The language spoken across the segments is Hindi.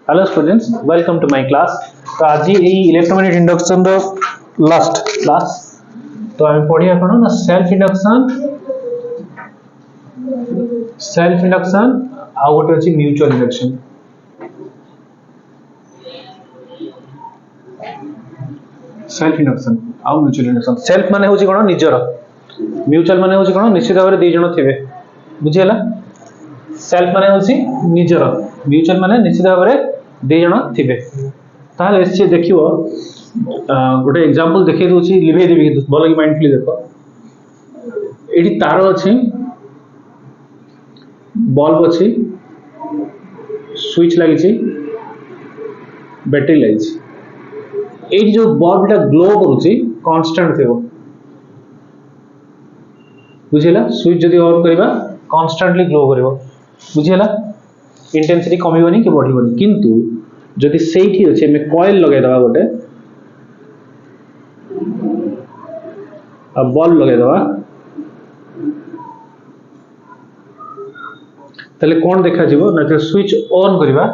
Hello students, welcome to my class. तो आज ये electromagnetic induction the last class. तो हम पढ़िया कौन ना सेल्फ इंडक्शन आ गोटे अछि म्यूचुअल इंडक्शन। सेल्फ इंडक्शन आ म्यूचुअल इंडक्शन। सेल्फ माने होची कोन निजर, म्यूचुअल माने होची कोन निश्चित भाव रे जण थिबे। बुझियला, सेल्फ माने होची निजर, म्यूचुअल माने निश्चित भाव रे जण थिबे। ताले से देखियो गोटे एग्जांपल देखै दोची, लिभे देबी भलो कि माइंडफुली देखो। एडी तार अछि, बल्ब अछि, स्विच लागिछि, बैटरी लागिछि। एडी जो बल्ब टा ग्लो करूछि कांस्टेंट थिबो। बुझियला, स्विच जदी ऑन करबा कांस्टेंटली ग्लो करिवो। बुझियला, इंटेंसिटी कमिवनी कि बढ़िवनी। किंतु जदि सेठी अछि मे कॉइल लगे दबा गोटे आ बल्ब लगे दबा, तले कोन देखा जिवो ना जे स्विच ऑन करबा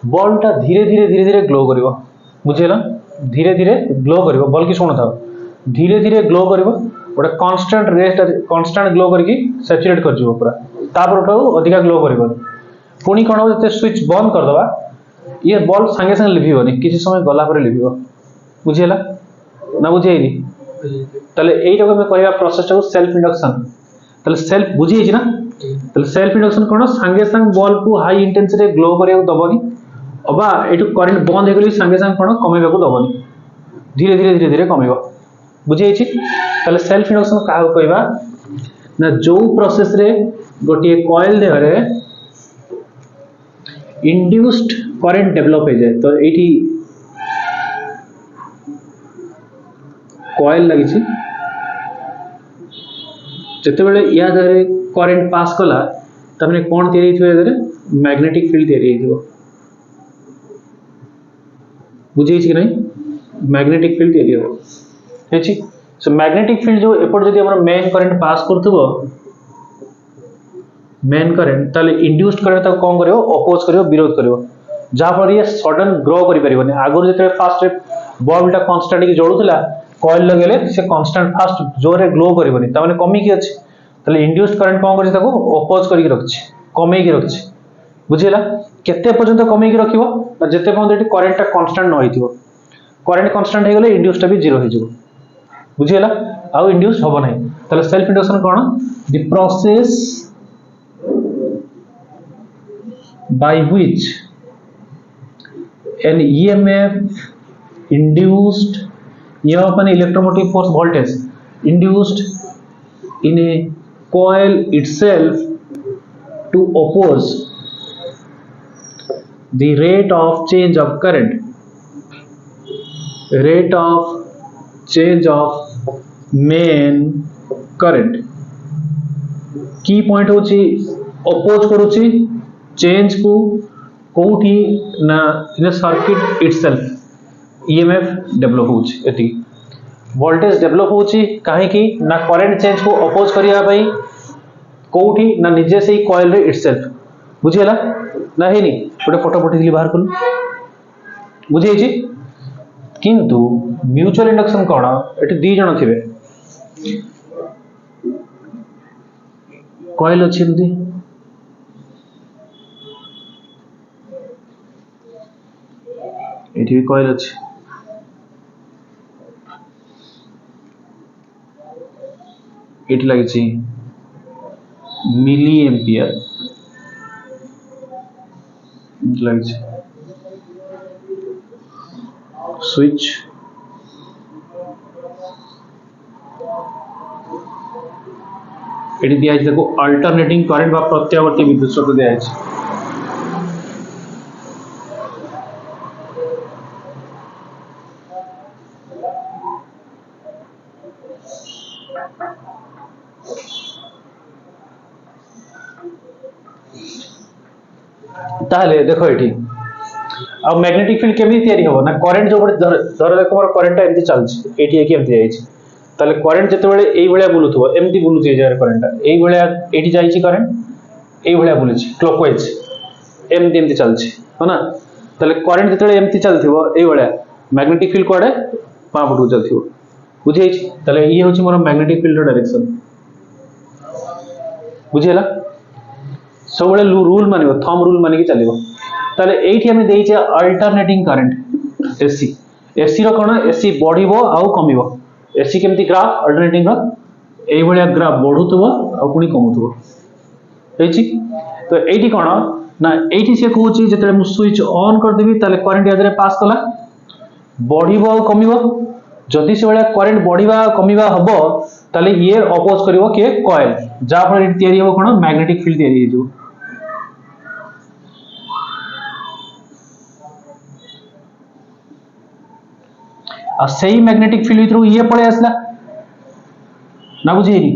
बल्ब टा धीरे धीरे ग्लो करिवो। बुझियला, धीरे धीरे ग्लो करिवो। बल्ब की सुन थाओ, धीरे धीरे ग्लो करिवो। गोटे कांस्टेंट रेट कांस्टेंट ग्लो करके सैचुरेट कर जिवो पूरा। तापर उठाओ अधिका ग्लो करिवो। पुणी कोन हो जते स्विच बंद कर दबा, ये बल्ब संगे संगे लिभिवनी, किछि समय गला पर लिभिवो। बुझियला ना बुझेइनी? तले एइटा को में कहबा प्रोसेस को सेल्फ इंडक्शन। तले सेल्फ बुझी छि ना? तले सेल्फ इंडक्शन कोन संगे संग बल्ब को हाई इंटेंसिटी ग्लो करिया दबनी, अबा एटु करंट बंद हे गेली संगे संग कोन कमेबा को दबनी, धीरे धीरे कमेबो। बुझी छि? तले सेल्फ इंडक्शन का कहबा ना जो प्रोसेस रे गोटे coil Dehre induced current develop हो जाए। तो एठी कॉइल लगी छि, जते बेले या देहरे करंट पास कला तमने कोन तयारी थिबे देहरे मैग्नेटिक फील्ड तयारी हिथिबो। बुझी छि कि नहीं? मैग्नेटिक फील्ड तयारी हो हेछि। सो मैग्नेटिक फील्ड जो एपट जदि हमर मेन करंट पास करथबो, मेन करंट ताले इंड्यूस्ड करंट ता कोन करियो, अपोज करियो, विरोध करियो। जा पर ये सडन ग्रो करि परिबोनी। आगुर जते फास्ट बल्ब टा कांस्टेंट की जोडुतला, कॉइल लगेले से कांस्टेंट फास्ट जोरे ग्लो करिबोनी, ता माने कमी की अछि। ताले इंड्यूस्ड करंट कोन करि ताको अपोज करि रखछि, कमे की रखछि। बुझियला, केते पर्यंत कमे की रखिबो ना जते पर्यंत एटी करंट टा कांस्टेंट न होइथिबो। करंट कांस्टेंट हे गेले इंड्यूस्ड टा भी जीरो हो जिवो। बुझियला, आउ इंड्यूस्ड होबो नै। ताले self induction cone? The process by which an EMF induced, EMF an electromotive force voltage induced in a coil itself to oppose the rate of change of current, rate of change of main current। की पॉइंट होची अपोज करूची चेंज को कोठी ना इन सर्किट इटसेल्फ ईएमएफ डेवलप होची। एति वोल्टेज डेवलप होची काहे की ना करंट चेंज को अपोज करिया भाई कोठी ना निजे से ही कॉइल रे इटसेल्फ। बुझियला ना? हेनी गोटे फोटो पठी दिली बाहर कलु। बुझी छि? किंतु म्यूचुअल इंडक्शन कोन, एटी दी जण थिबे, कॉइल अछि एमदी, एठी कॉइल अछि, एठी लागि छि मिली एम्पियर लागि छि। स्विच एठी दिया छि, देखो अल्टरनेटिंग करंट बा प्रत्यावर्ती विद्युत स्रोत दिया छि। ताले देखो एठी आ मैग्नेटिक फील्ड केमी तयारी हो ना, करंट जो धर देखो मोर करंट एमती चलछि, एठी एकी एमती जाइछि। ताले करंट जते बेले एई भलिया बुलुथबो, एमती बुलुथि जे करंट एई भलिया एठी जाइछि, करंट एई भलिया बुलुछि क्लॉकवाइज, एमती चलछि। है ना ताले करंट जतले एमती चलथिबो एई भलिया मैग्नेटिक फील्ड कोडे पा पटू चलथिबो बुझी छी ताले ये होची मोर मैग्नेटिक फील्ड डायरेक्शन बुझिला सब बळे रूल मानिबो थंब रूल मानि के चलिबो ताले एठी हम देइचे अल्टरनेटिंग करंट एसी एसी रो कोन एसी बढ़िबो आ कमिबो एसी केमती ग्राफ अल्टरनेटिंग रो एई भलिया ग्राफ बढ़ुतबो आ पुनी कमुतबो हेची तो एठी कोन ना एठी से कहूची जतले मु स्विच ऑन कर देबी ताले करंट यादरे पास कला बढ़िबो आ कमिबो जदि से भलिया करंट बढ़िबा कमिबा हबो ताले ये अपोज करिवो के कॉइल जा फल एठी तयारी हो कोन मैग्नेटिक फील्ड तयारी हो जो आ सही मैग्नेटिक फील्ड भीतर ये पळे आसला ना बुझेनी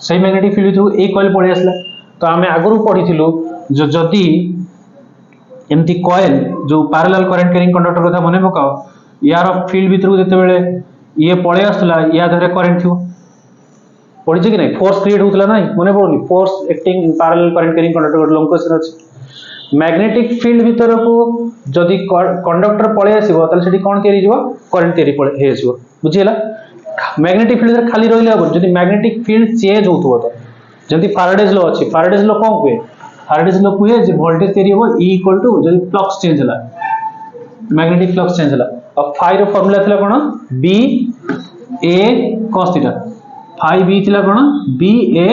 सही मैग्नेटिक फील्ड भीतर ए कॉइल पळे आसला तो आमे आगरु पढिथिलु जो जदि एमती कॉइल जो पैरेलल करंट कैरिंग कंडक्टर कथा मने पकाओ यार फील्ड भीतर जते बेले ये पळे आसला या धरे करंट थियो पढिछ कि नहीं फोर्स क्रिएट होतला नहीं मने पड़नी force acting in parallel current carrying conductor long question अछि मैग्नेटिक फील्ड भीतर को जदि कंडक्टर पळे आसीबो ताले सेठी कोन तयारी जीवो करंट तयारी पळे हे आसीबो बुझिला मैग्नेटिक फील्ड रे खाली रहिला हो जदि मैग्नेटिक फील्ड चेंज होतबो तो जदि फैराडेज लॉ अछि फैराडेज लॉ कोन कुए फैराडेज लॉ कुए जे वोल्टेज तयारी हो E = जदि फ्लक्स चेंज होला मैग्नेटिक फ्लक्स चेंज होला अब फाई रो फार्मूला थिला कोन B A cos theta phi B थिला कोन B A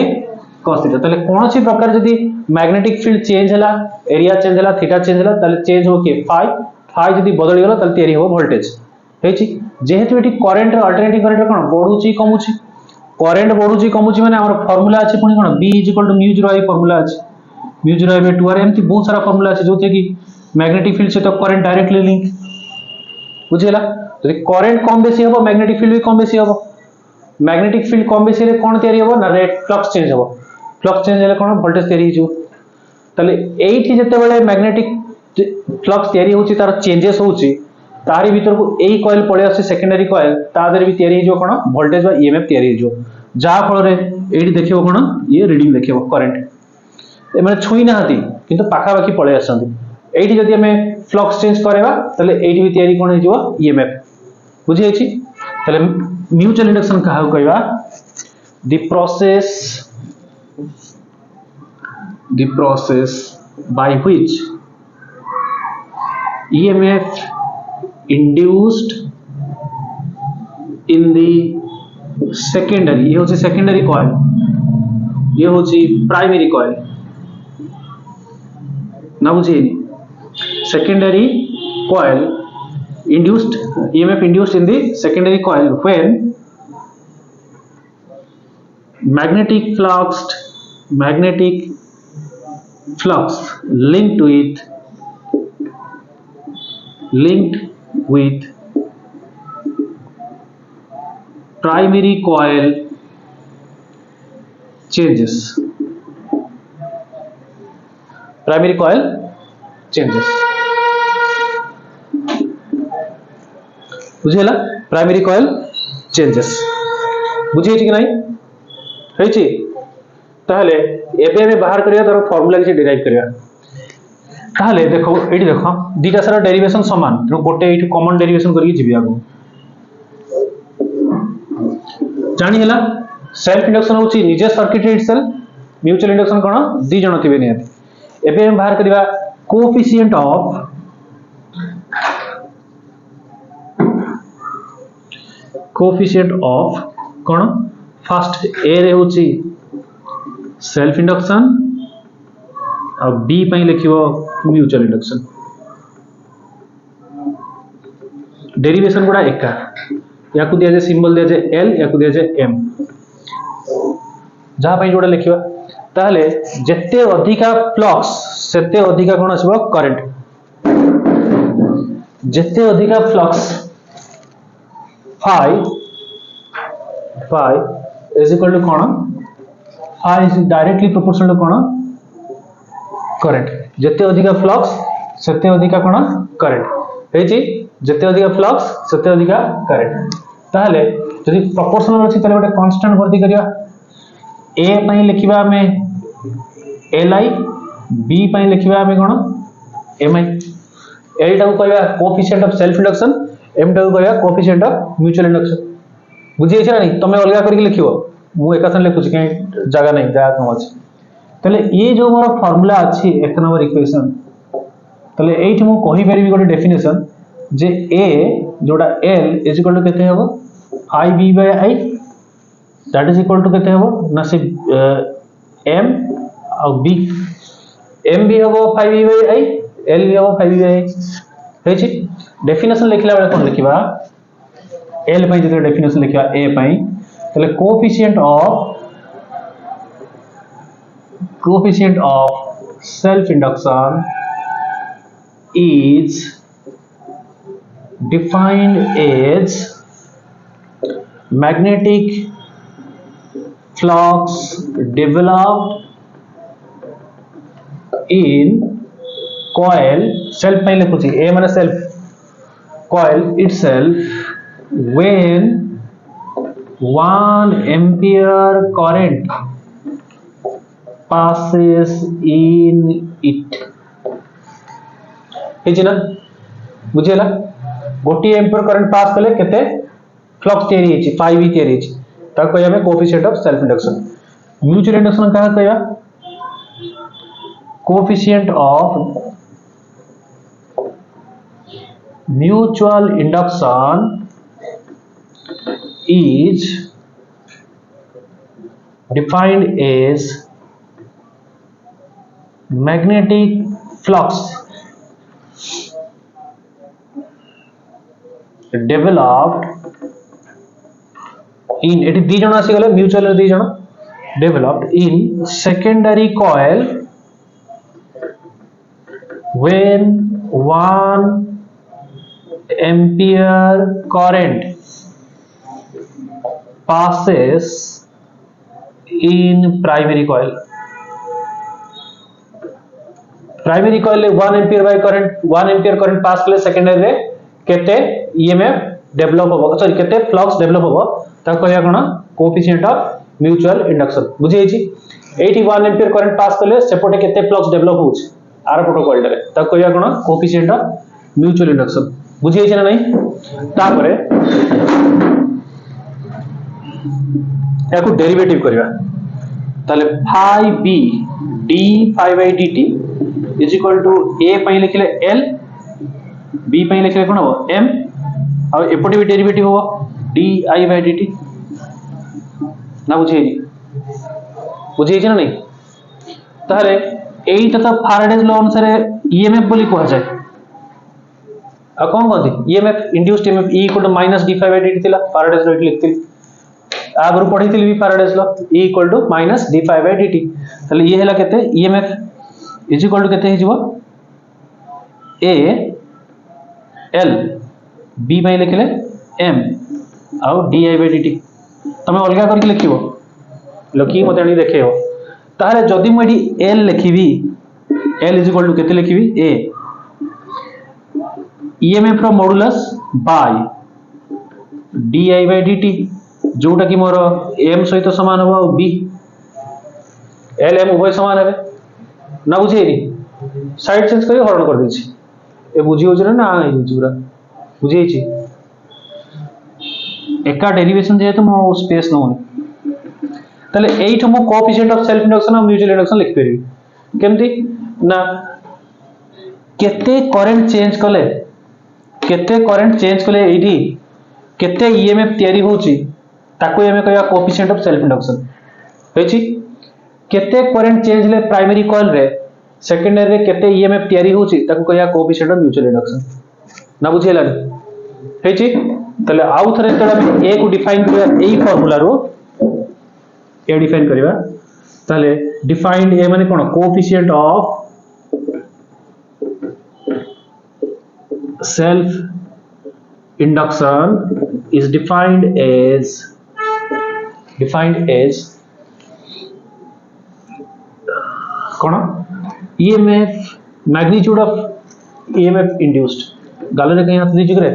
cos थीटा तले कोनोसी प्रकार जदि मैग्नेटिक फील्ड चेंज होला एरिया चेंज होला थीटा चेंज होला तले चेंज हो के फाई फाई जदि बदली गेला तले तयारी हो वोल्टेज हेची जेहेतु एठी करंट अल्टरनेटिंग करंट कोन बढ़ुची कमुची करंट बढ़ुची कमुची माने हमर फार्मूला अछि पुनी कोन B = μ0 आई फार्मूला अछि μ0 by 2r एमती बहुत सारा फार्मूला अछि जोते कि मैग्नेटिक फील्ड से तो करंट डायरेक्टली लिंक बुझिला जदि करंट कम बेसी हबो मैग्नेटिक फील्ड भी कम बेसी हबो मैग्नेटिक फील्ड कम बेसी रे कोन तयारी हबो ना रेट फ्लक्स चेंज हबो फ्लक्स चेंज हेले कोन वोल्टेज तयारी हिजो तले एठी जते बेले मैग्नेटिक फ्लक्स तयारी होची तार चेंजेस होची तारी भीतर को एई कॉइल पळे आसे सेकेंडरी कॉइल ता देर भी तयारी हिजो कोन वोल्टेज बा ईएमएफ तयारी हिजो जा फल रे एठी देखिबो कोन ये रीडिंग देखिबो करंट ए माने छुई नाहती किंतु पाखा बाकी पळे आसंती एठी जदि हमें फ्लक्स चेंज करेबा तले एठी भी तयारी कोन हिजो ईएमएफ बुझी अछि तले म्यूचुअल इंडक्शन कहा कहबा the process by which EMF induced in the secondary ये होची secondary coil ये होची primary coil ना बुझिए secondary coil induced EMF induced in the secondary coil when magnetic flux linked with primary coil changes बुझेला प्राइमरी कॉइल चेंजेस बुझे कि नहीं हेची ताहले एबे में बाहर करिया तार फार्मूला किसी डिराइव करिया ताहले देखो एठी देखो दीटा सारा डेरिवेशन समान तो गोटे एठी कॉमन डेरिवेशन करके जिबि आगो जानि हला सेल्फ इंडक्शन होची निजे सर्किट इटसेल्फ म्यूचुअल इंडक्शन कोन दी जण थिबे नियत एबे हम बाहर करिया coefficient of cone first A रे होची सेल्फ इंडक्शन और बी पई लिखिबो म्यूचुअल इंडक्शन डेरिवेशन गुडा एका याकु दिया जे सिंबल दिया जे एल याकु दिया जे एम जहां पई जोडा लिखिबा ताहले जत्ते अधिका फ्लक्स सेते अधिका कोन आसीबो करंट जत्ते अधिका flux phi is equal to cone phi is directly proportional to cone current जत्ते अधिका फ्लक्स सेते अधिका कोन करंट हेची जत्ते अधिका फ्लक्स सेते अधिका करंट ताहले जदि प्रोपोर्शनल अछि ताले गोटे कांस्टेंट भर्ती करिया ए पई लिखिबा हमें li b पई लिखिबा हमें कोन mi l टाको कहबा coefficient of self induction m टाको कहबा कोएफिशिएंट ऑफ म्यूचुअल इंडक्शन बुझी छै नहीं तमे अलगा करके लिखियो मु एका सन लिखुची के जगह नहीं जगह कम अछि तले ये जो मोर फार्मूला अछि एक नंबर इक्वेशन तले एठी मु कहि परिबी गोटे डेफिनेशन जे a जोडा l इज इक्वल टू केते हेबो i that is equal to केते हेबो ना से m और b m भी हेबो 5v/i l भी हेबो 5v/i हे छी डेफिनेशन लिखला बेला कोन लिखिबा l पई जे डेफिनेशन लिखिबा a पई तले coefficient of self induction is defined as magnetic flux developed in coil self पहले कुछ a माने self coil itself when 1 ampere current passes in it हेछि ना बुझियला गोटी एम्पियर करंट पास कले केते फ्लक्स तयारी हेछि 5v तयारी हेछि ता कहया में coefficient of self induction mutual induction का कहया coefficient of mutual induction is defined as magnetic flux developed in एटी दी जण आसी गले म्यूचुअल दी जण developed in secondary coil when 1 ampere current passes in primary coil ले 1 ampere by current 1 ampere current pass कले सेकेंडरी रे केते ईएमएफ डेवलप होबो सॉरी केते फ्लक्स डेवलप होबो ता कहया कोन कोएफिशिएंट ऑफ म्यूचुअल इंडक्शन बुझी छि एठी 1 एम्पियर करंट पास कले सेपोटे केते फ्लक्स डेवलप होउछ आर फोटो कॉइल रे ता कहया कोन कोएफिशिएंट ऑफ म्यूचुअल इंडक्शन बुझी छि ना नहीं तापरे याको डेरिवेटिव करबा ताले 5b d 5/dt is equal to a पई लिखले l b पई लिखले कोन हो m और एपटे भी डेरिवेटिव हो di/dt ना बुझेनी ना नहीं ताले एटा तो फैराडेज लॉ अनुसार ईएमएफ बोली कह जाय आ कोन कहती EMF induced EMF e = -d5/dt थिला फैराडेज लॉ लिखतिल आगरु पढिथिल भी फैराडेज लॉ e = -d5/dt ताले ये हैला केते ईएमएफ इज इक्वल टू केते हिजबो a l b बाय लिखले m और di/dt तमे अलगा करके लिखिबो लकी मते आनी देखेयो ताले जदी म एडी l लिखिबी l इज इक्वल टू केते लिखिबी a emf रो मॉडुलस बाय di/dt जोटा कि मोर m सहित समान हो और b l m उभय समान है ना बुझेरी साइड चेंज करी हरण कर देछि ए बुझी हो ना ए जुरा बुझेई छी एका डेरिवेशन जे तो मो स्पेस न होनी तले एइठ मो कोएफिशिएंट ऑफ सेल्फ इंडक्शन और म्यूचुअल इंडक्शन लिख पेरी केमती ना केते करंट चेंज कले एडी केते ईएमएफ तयारी होची ताको एमे कहया कोएफिशिएंट ऑफ सेल्फ इंडक्शन हेची केते करंट चेंज ले प्राइमरी कॉइल रे सेकेंडरी रे केते ईएमएफ तयारी होची ताको कहया कोएफिशिएंट ऑफ म्यूचुअल इंडक्शन ना बुझियला हेची तले आउ थरे तडा ए को डिफाइन करिया एई फार्मूला रो ए डिफाइन करिवा तले डिफाइंड ए माने कोन coefficient of self induction is defined as कौन EMF magnitude of EMF induced गाल रे कहीं हाथ दीजिए करे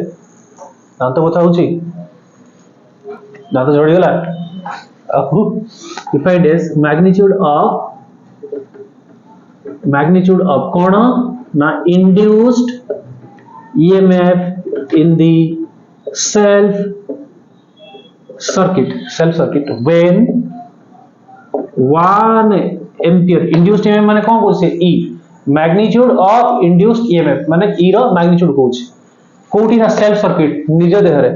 दांत बता होची दांत जोड़ी गला defined as magnitude of कौन ना induced EMF in the self circuit when 1 ampere induced EMF माने कौन कोसे E magnitude of induced EMF माने E रो magnitude कोच कोठी ना सेल्फ सर्किट निज देह रे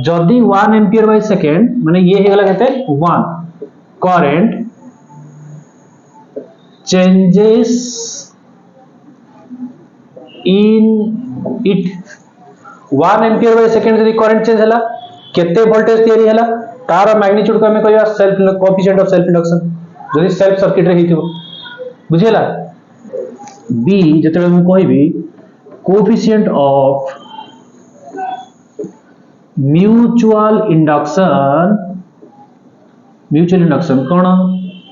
जदी 1 एम्पियर बाय सेकेंड माने ये हे गला केते 1 current changes in it 1 ampere by second जदी करंट चेंज हला केते वोल्टेज तयारी हला तार मैग्नीट्यूड को हमें कहया self coefficient of self induction जदी सेल्फ सर्किट रे हिथिबो बुझियला बी जते हम कहबी कोएफिशिएंट ऑफ म्यूचुअल इंडक्शन कौन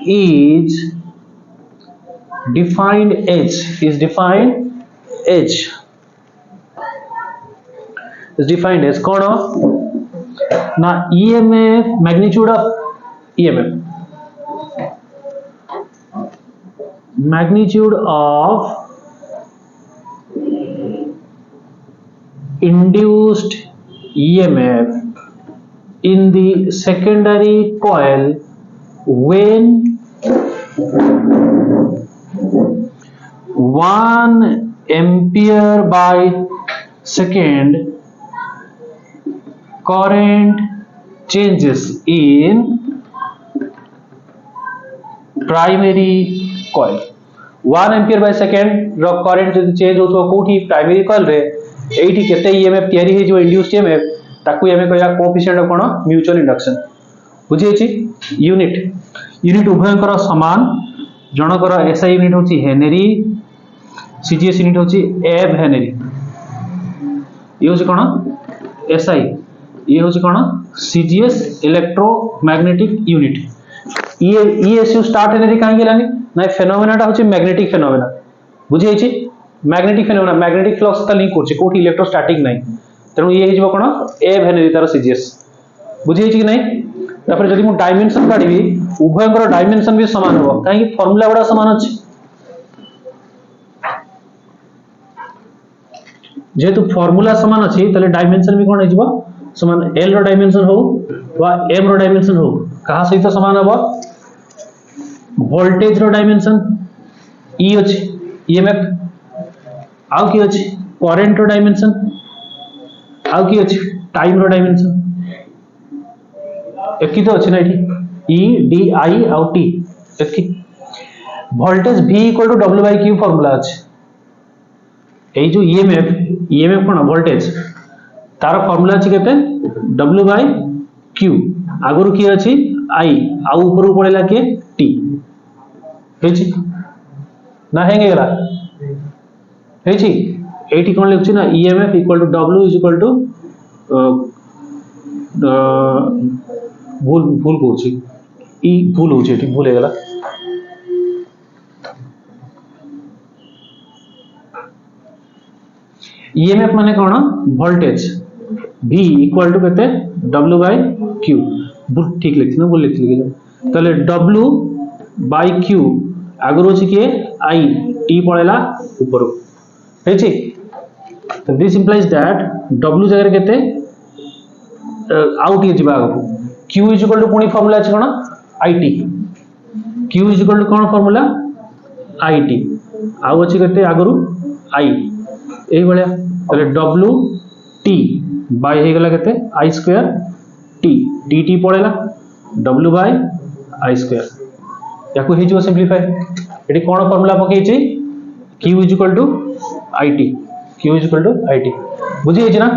is defined as कौन ना EMF magnitude of induced EMF in the secondary coil when 1 ampere by second current changes in primary coil 1 ampere by second रो करंट जदी चेंज होतो कोठी प्राइमरी कॉइल रे एठी केते EMF तयारी हे जो इंड्यूस्ड EMF ताकू हमें कहया कोएफिशिएंट ऑफ कोन म्यूचुअल इंडक्शन बुझियछि यूनिट उभयंकर समान जनकर एसआई यूनिट होची हेनरी सीजीएस यूनिट होची एब हेनरी ये होची कोन एसआई ये होची कोन सीजीएस इलेक्ट्रोमैग्नेटिक यूनिट ये एसयू स्टार्ट हेनरी काहे गेलानी ना फेनोमेनाटा होची मैग्नेटिक फेनोमेना बुझियछि मैग्नेटिक फेनोमेना मैग्नेटिक फ्लक्स ता लिंक करछि कोठी इलेक्ट्रोस्टैटिक नाही तेनु ये हिजबो कोन एब हेनरी तार सीजीएस बुझियछि कि नाही तापर जदि मु डायमेंशन काढिबी उभयंकर डायमेंशन भी समान हो काहे कि फार्मूला बडा समान अछि जेतु फार्मूला समान अछि तले डायमेंशन भी कोन हिजबो समान एल रो डायमेंशन हो वा एम रो डायमेंशन हो कहा सहित समान हो वोल्टेज रो डायमेंशन ई अछि ईएमएफ आउ की अछि करंट रो डायमेंशन आउ की अछि टाइम रो डायमेंशन एकी तो अछि ना एठी ई डी आई आउ टी एकी voltage v equal to w by q formula अछि एई जो ईएमएफ कोन वोल्टेज तार फार्मूला अछि केते w बाय q आगुरु की अछि i आउ ऊपर पड़ेला के t हेछि ना हेंगे गेला हेछि एठी कोन लिखछि ना EMF equal to w is equal to भूल कोछि ई भूल होछि एठी भूल हेगला ईएमएफ माने कोन वोल्टेज v इक्वल टू केते w बाय q भूल ठीक लिखछि ना भूल लिखछि तले w बाय q आगरो अछि के i t पळेला ऊपर हेछि तो दिस इंप्लाइज दैट w जगह केते आउट जिबा q इज इक्वल टू पुनी फार्मूला अछि कोन it q is equal to कोन फार्मूला it आउ अछि केते आगरु i एही बळिया तले w t बाय हे गेला केते i स्क्वायर t dt पळेला w बाय i स्क्वायर याकू हे जो सिंपलीफाई एठी कोन फार्मूला पकै छि q is equal to it बुझी छि ना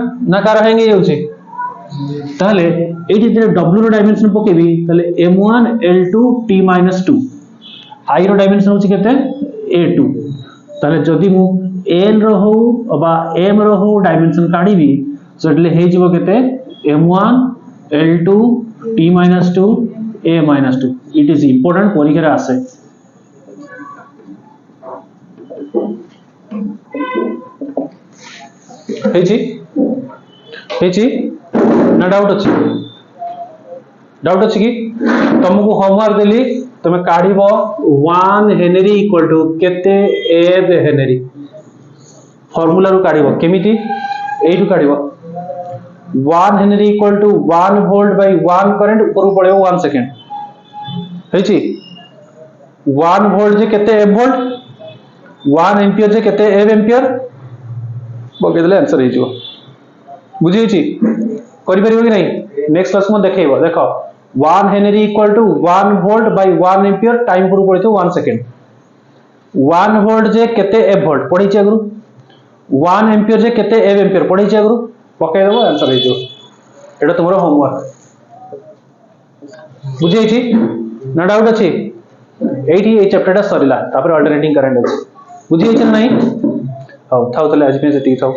कार हेंगे जाउछि ताले एठी जे w रो डायमेंशन पकेबी ताले m1 l2 t - 2 i row dimension होछि केते a2 ताले जदी मु l रो हो अबा m रो हो डायमेंशन काढीबी सटले हे जिवो केते m1 l2 t - 2 a - 2 it is important परीक्षा रे आसे हेछि ना डाउट अछि कि तुमको होमवर्क देली तुम काढिबो 1 हेनरी इक्वल टू केते एब हेनरी फॉर्मूला रू काढिबो केमिति एइटू काढिबो 1 henry equal to 1 volt by 1 current ऊपर पळेबो 1 सेकंड हेची 1 वोल्ट जे केते एफ वोल्ट 1 एम्पियर जे केते एफ एम्पियर बगे देले आंसर हे जिवो बुझी छी करि परिबो कि नहीं नेक्स्ट क्लास में देखैबो देखो 1 henry equal to 1 volt by 1 ampere time पुरु पड़ितो 1 सेकंड 1 वोल्ट जे केते एफ वोल्ट पढ़ी छी अगरु 1 एम्पियर जे केते एफ एम्पियर पढ़ी छी अगरु पकै देबो आंसर हे जो एटा तुमरो होमवर्क बुझी छी ना डाउट अछि एठी ए चैप्टर टा सरिला तापर अल्टरनेटिंग करंट अछि बुझी छी नहीं हाउ थाउ तले आज पे से ती थाउ